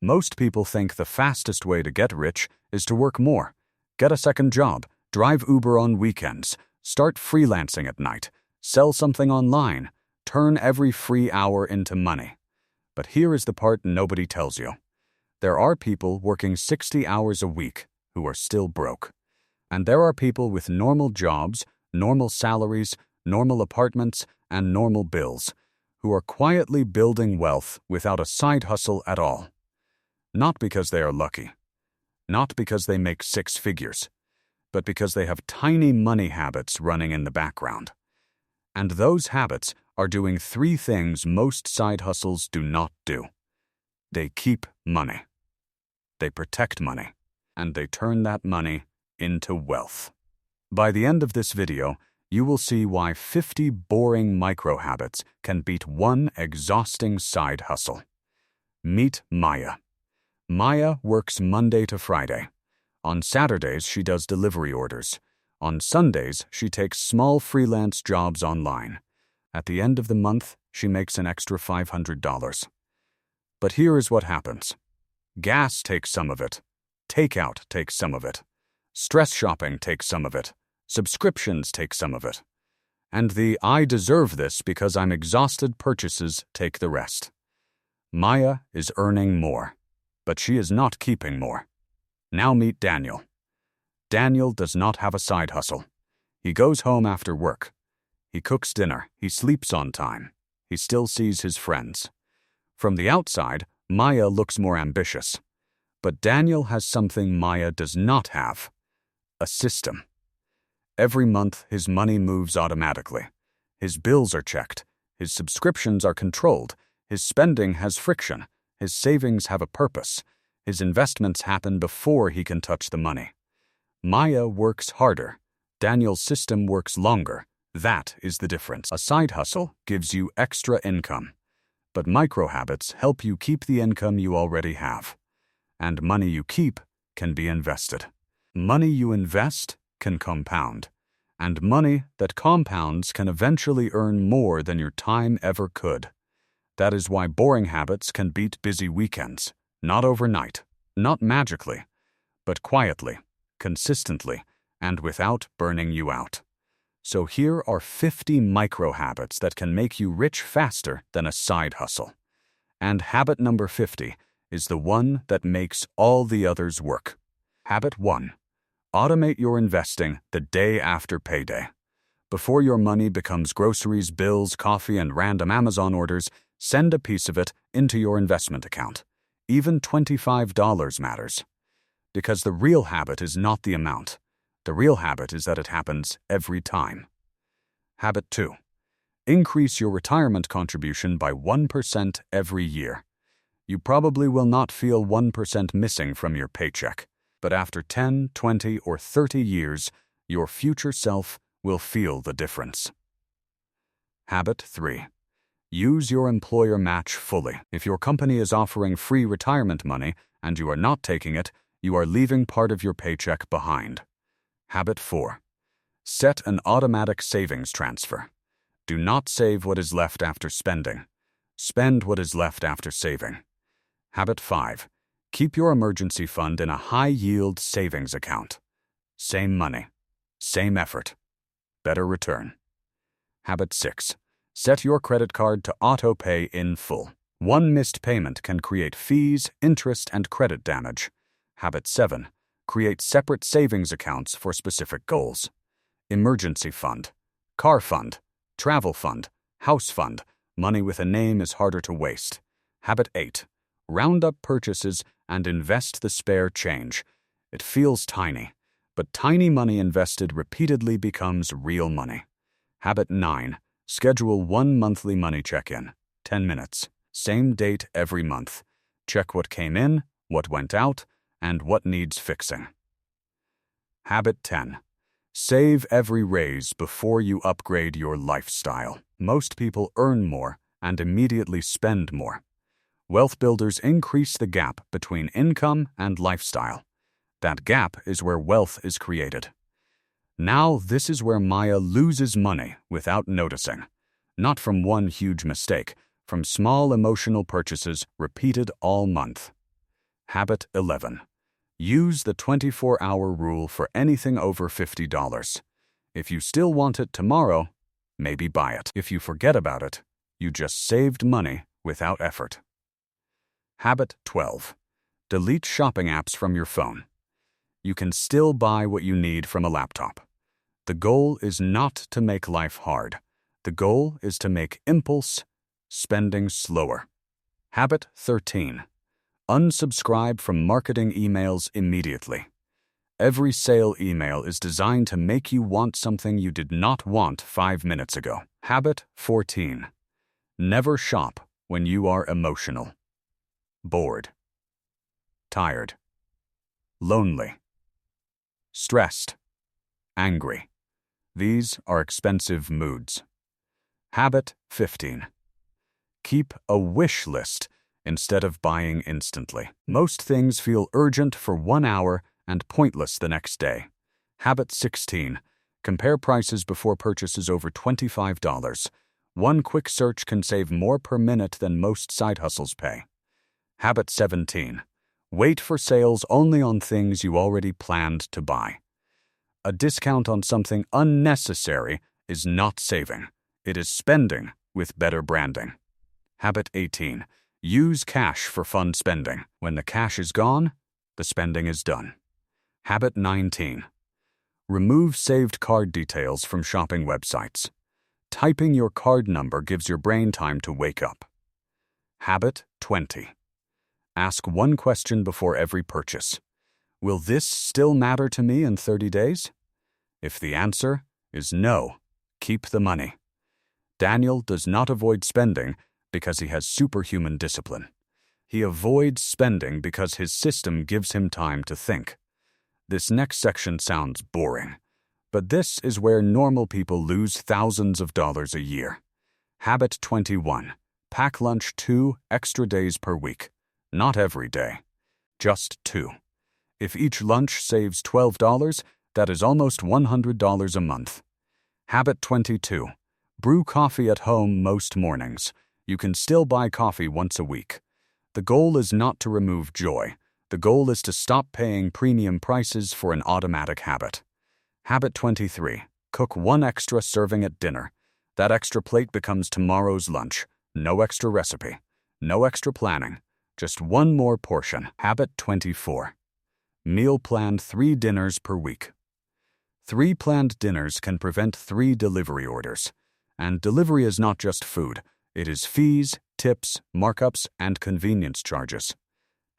Most people think the fastest way to get rich is to work more, get a second job, drive Uber on weekends, start freelancing at night, sell something online, turn every free hour into money. But here is the part nobody tells you. There are people working 60 hours a week who are still broke. And there are people with normal jobs, normal salaries, normal apartments, and normal bills who are quietly building wealth without a side hustle at all. Not because they are lucky, not because they make six figures, but because they have tiny money habits running in the background. And those habits are doing three things most side hustles do not do. They keep money, they protect money, and they turn that money into wealth. By the end of this video, you will see why 50 boring micro habits can beat one exhausting side hustle. Meet Maya. Maya works Monday to Friday. On Saturdays, she does delivery orders. On Sundays, she takes small freelance jobs online. At the end of the month, she makes an extra $500. But here is what happens. Gas takes some of it. Takeout takes some of it. Stress shopping takes some of it. Subscriptions take some of it. And the "I deserve this because I'm exhausted" purchases take the rest. Maya is earning more, but she is not keeping more. Now meet Daniel. Daniel does not have a side hustle. He goes home after work. He cooks dinner. He sleeps on time. He still sees his friends. From the outside, Maya looks more ambitious. But Daniel has something Maya does not have: a system. Every month, his money moves automatically. His bills are checked. His subscriptions are controlled. His spending has friction. His savings have a purpose. His investments happen before he can touch the money. Maya works harder. Daniel's system works longer. That is the difference. A side hustle gives you extra income, but micro habits help you keep the income you already have. And money you keep can be invested. Money you invest can compound, and money that compounds can eventually earn more than your time ever could. That is why boring habits can beat busy weekends, not overnight, not magically, but quietly, consistently, and without burning you out. So here are 50 micro habits that can make you rich faster than a side hustle. And habit number 50 is the one that makes all the others work. Habit 1. Automate your investing the day after payday. Before your money becomes groceries, bills, coffee, and random Amazon orders, send a piece of it into your investment account. Even $25 matters. Because the real habit is not the amount. The real habit is that it happens every time. Habit 2. Increase your retirement contribution by 1% every year. You probably will not feel 1% missing from your paycheck, but after 10, 20, or 30 years, your future self will feel the difference. Habit 3. Use your employer match fully. If your company is offering free retirement money and you are not taking it, you are leaving part of your paycheck behind. Habit 4. Set an automatic savings transfer. Do not save what is left after spending. Spend what is left after saving. Habit 5. Keep your emergency fund in a high-yield savings account. Same money, same effort, better return. Habit 6. Set your credit card to auto-pay in full. One missed payment can create fees, interest, and credit damage. Habit 7. Create separate savings accounts for specific goals. Emergency fund, car fund, travel fund, house fund. Money with a name is harder to waste. Habit 8. Round up purchases and invest the spare change. It feels tiny, but tiny money invested repeatedly becomes real money. Habit 9. Schedule one monthly money check-in, 10 minutes. Same date every month. Check what came in, what went out, and what needs fixing. Habit 10. Save every raise before you upgrade your lifestyle. Most people earn more and immediately spend more. Wealth builders increase the gap between income and lifestyle. That gap is where wealth is created. Now, this is where Maya loses money without noticing. Not from one huge mistake, from small emotional purchases repeated all month. Habit 11. Use the 24-hour rule for anything over $50. If you still want it tomorrow, maybe buy it. If you forget about it, you just saved money without effort. Habit 12. Delete shopping apps from your phone. You can still buy what you need from a laptop. The goal is not to make life hard. The goal is to make impulse spending slower. Habit 13. Unsubscribe from marketing emails immediately. Every sale email is designed to make you want something you did not want 5 minutes ago. Habit 14. Never shop when you are emotional, bored, tired, lonely, stressed, angry. These are expensive moods. Habit 15. Keep a wish list instead of buying instantly. Most things feel urgent for 1 hour and pointless the next day. Habit 16. Compare prices before purchases over $25. One quick search can save more per minute than most side hustles pay. Habit 17. Wait for sales only on things you already planned to buy. A discount on something unnecessary is not saving. It is spending with better branding. Habit 18. Use cash for fun spending. When the cash is gone, the spending is done. Habit 19. Remove saved card details from shopping websites. Typing your card number gives your brain time to wake up. Habit 20. Ask one question before every purchase. Will this still matter to me in 30 days? If the answer is no, keep the money. Daniel does not avoid spending because he has superhuman discipline. He avoids spending because his system gives him time to think. This next section sounds boring, but this is where normal people lose thousands of dollars a year. Habit 21. Pack lunch 2 extra days per week. Not every day, just 2. If each lunch saves $12, that is almost $100 a month. Habit 22. Brew coffee at home most mornings. You can still buy coffee once a week. The goal is not to remove joy. The goal is to stop paying premium prices for an automatic habit. Habit 23. Cook 1 extra serving at dinner. That extra plate becomes tomorrow's lunch. No extra recipe. No extra planning. Just 1 more portion. Habit 24. Meal plan 3 dinners per week. 3 planned dinners can prevent 3 delivery orders. And delivery is not just food. It is fees, tips, markups, and convenience charges.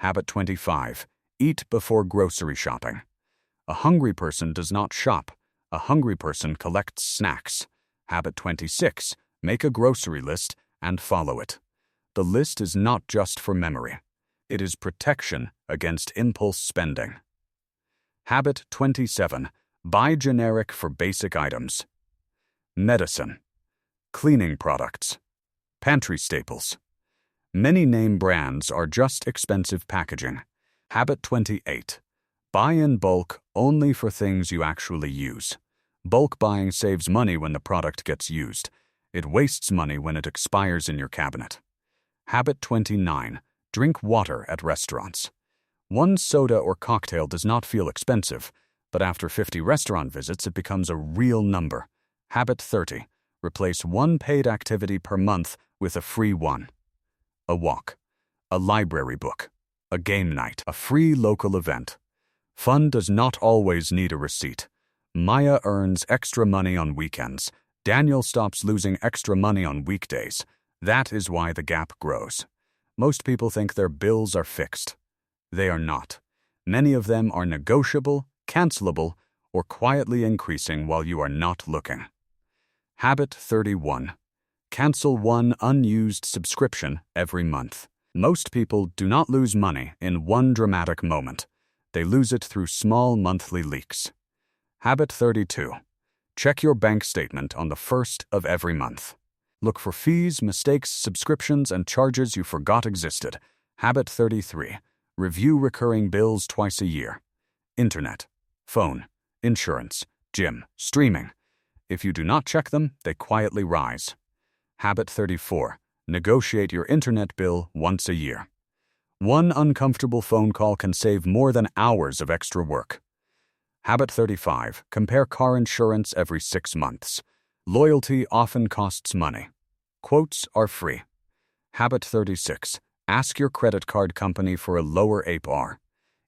Habit 25. Eat before grocery shopping. A hungry person does not shop. A hungry person collects snacks. Habit 26. Make a grocery list and follow it. The list is not just for memory. It is protection against impulse spending. Habit 27. Buy generic for basic items. Medicine, cleaning products, pantry staples. Many name brands are just expensive packaging. Habit 28. Buy in bulk only for things you actually use. Bulk buying saves money when the product gets used. It wastes money when it expires in your cabinet. Habit 29. Drink water at restaurants. 1 soda or cocktail does not feel expensive, but after 50 restaurant visits it becomes a real number. Habit 30. Replace 1 paid activity per month with a free one. A walk, a library book, a game night, a free local event. Fun does not always need a receipt. Maya earns extra money on weekends. Daniel stops losing extra money on weekdays. That is why the gap grows. Most people think their bills are fixed. They are not. Many of them are negotiable, cancelable, or quietly increasing while you are not looking. Habit 31. Cancel 1 unused subscription every month. Most people do not lose money in one dramatic moment. They lose it through small monthly leaks. Habit 32. Check your bank statement on the 1st of every month. Look for fees, mistakes, subscriptions, and charges you forgot existed. Habit 33. Review recurring bills twice a year. Internet, phone, insurance, gym, streaming. If you do not check them, they quietly rise. Habit 34. Negotiate your internet bill once a year. One uncomfortable phone call can save more than hours of extra work. Habit 35. Compare car insurance every 6 months. Loyalty often costs money. Quotes are free. Habit 36. Ask your credit card company for a lower APR.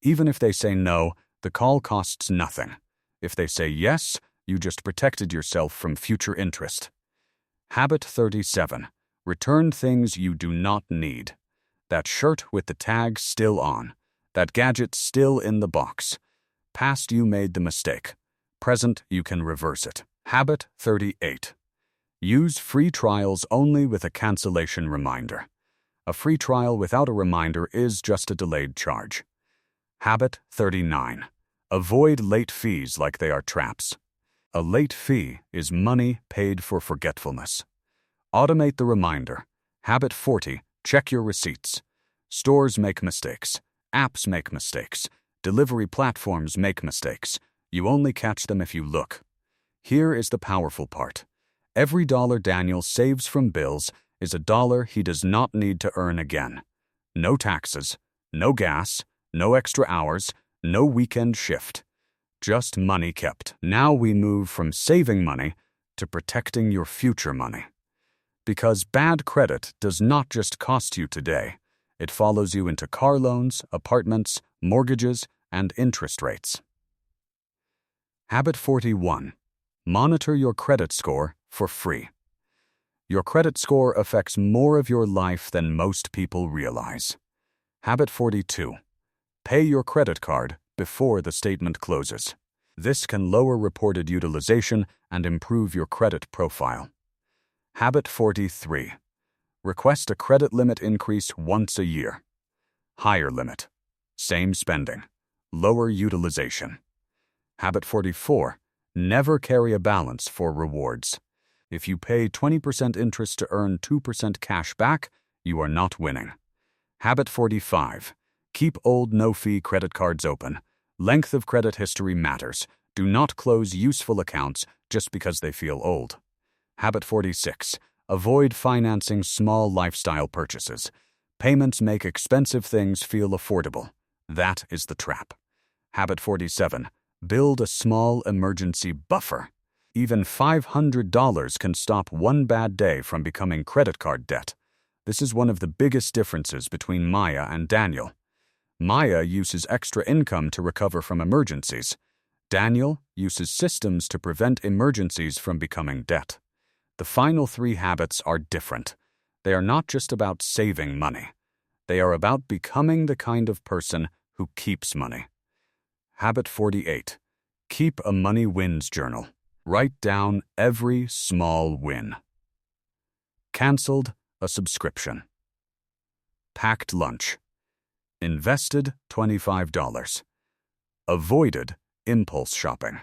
Even if they say no, the call costs nothing. If they say yes, you just protected yourself from future interest. Habit 37. Return things you do not need. That shirt with the tag still on. That gadget still in the box. Past, you made the mistake. Present, you can reverse it. Habit 38. Use free trials only with a cancellation reminder. A free trial without a reminder is just a delayed charge. Habit 39. Avoid late fees like they are traps. A late fee is money paid for forgetfulness. Automate the reminder. Habit 40. Check your receipts. Stores make mistakes. Apps make mistakes. Delivery platforms make mistakes. You only catch them if you look. Here is the powerful part. Every dollar Daniel saves from bills is a dollar he does not need to earn again. No taxes, no gas, no extra hours, no weekend shift. Just money kept. Now we move from saving money to protecting your future money. Because bad credit does not just cost you today. It follows you into car loans, apartments, mortgages, and interest rates. Habit 41. Monitor your credit score for free. Your credit score affects more of your life than most people realize. Habit 42. Pay your credit card before the statement closes. This can lower reported utilization and improve your credit profile. Habit 43. Request a credit limit increase once a year. Higher limit. Same spending. Lower utilization. Habit 44. Never carry a balance for rewards. If you pay 20% interest to earn 2% cash back, you are not winning. Habit 45. Keep old no-fee credit cards open. Length of credit history matters. Do not close useful accounts just because they feel old. Habit 46. Avoid financing small lifestyle purchases. Payments make expensive things feel affordable. That is the trap. Habit 47. Build a small emergency buffer. Even $500 can stop one bad day from becoming credit card debt. This is one of the biggest differences between Maya and Daniel. Maya uses extra income to recover from emergencies. Daniel uses systems to prevent emergencies from becoming debt. The final 3 habits are different. They are not just about saving money. They are about becoming the kind of person who keeps money. Habit 48. Keep a money wins journal. Write down every small win. Cancelled a subscription. Packed lunch. Invested $25. Avoided impulse shopping.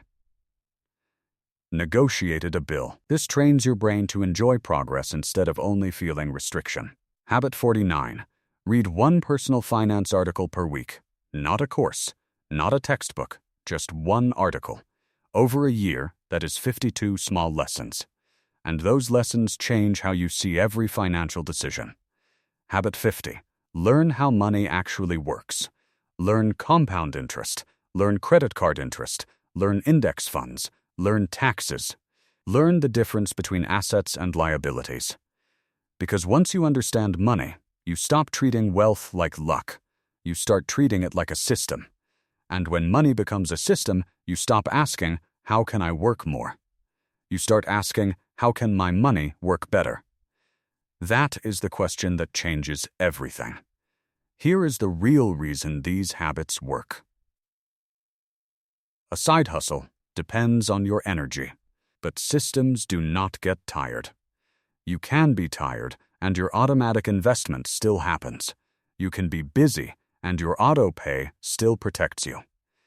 Negotiated a bill. This trains your brain to enjoy progress instead of only feeling restriction. Habit 49. Read 1 personal finance article per week. Not a course, not a textbook, just 1 article. Over a year, that is 52 small lessons. And those lessons change how you see every financial decision. Habit 50. Learn how money actually works. Learn compound interest. Learn credit card interest. Learn index funds. Learn taxes. Learn the difference between assets and liabilities. Because once you understand money, you stop treating wealth like luck. You start treating it like a system. And when money becomes a system, you stop asking, how can I work more? You start asking, how can my money work better? That is the question that changes everything. Here is the real reason these habits work. A side hustle depends on your energy, but systems do not get tired. You can be tired, and your automatic investment still happens. You can be busy, and your auto-pay still protects you.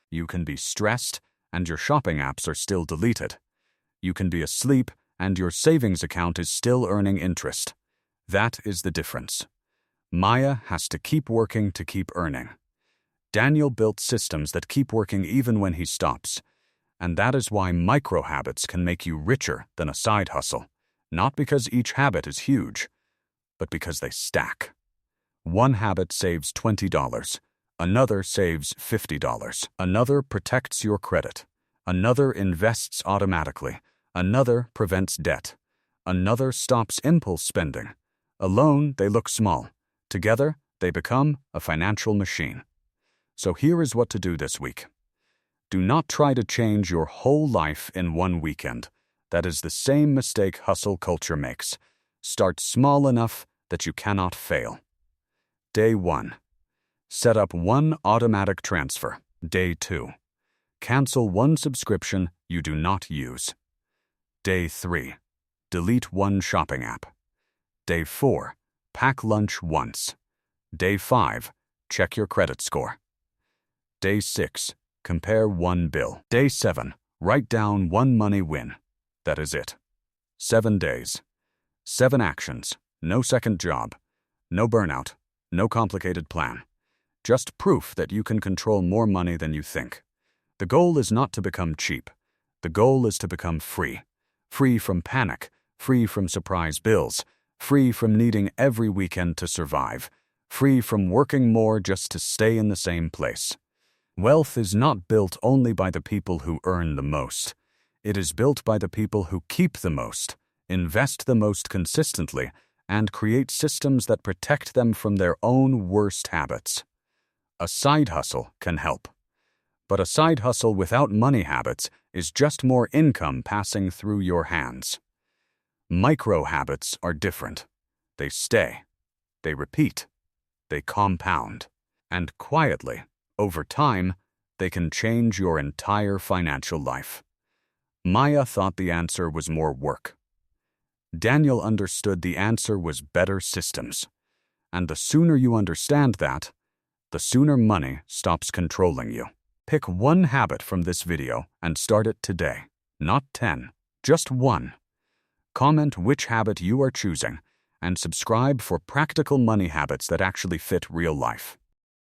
You can be stressed, and your shopping apps are still deleted. You can be asleep, and your savings account is still earning interest. That is the difference. Maya has to keep working to keep earning. Daniel built systems that keep working even when he stops. And that is why micro-habits can make you richer than a side hustle. Not because each habit is huge, but because they stack. One habit saves $20. Another saves $50. Another protects your credit. Another invests automatically. Another prevents debt. Another stops impulse spending. Alone, they look small. Together, they become a financial machine. So here is what to do this week. Do not try to change your whole life in one weekend. That is the same mistake hustle culture makes. Start small enough that you cannot fail. Day 1. Set up one automatic transfer. Day 2. Cancel one subscription you do not use. Day 3. Delete one shopping app. Day 4. Pack lunch once. Day 5. Check your credit score. Day 6. Compare one bill. Day 7. Write down one money win. That is it. 7 days. 7 actions. No second job. No burnout. No complicated plan. Just proof that you can control more money than you think. The goal is not to become cheap. The goal is to become free. Free from panic. Free from surprise bills. Free from needing every weekend to survive. Free from working more just to stay in the same place. Wealth is not built only by the people who earn the most. It is built by the people who keep the most, invest the most consistently, and create systems that protect them from their own worst habits. A side hustle can help. But a side hustle without money habits is just more income passing through your hands. Micro habits are different. They stay. They repeat. They compound. And quietly, over time, they can change your entire financial life. Maya thought the answer was more work. Daniel understood the answer was better systems. And the sooner you understand that, the sooner money stops controlling you. Pick one habit from this video and start it today. Not 10, just 1. Comment which habit you are choosing and subscribe for practical money habits that actually fit real life.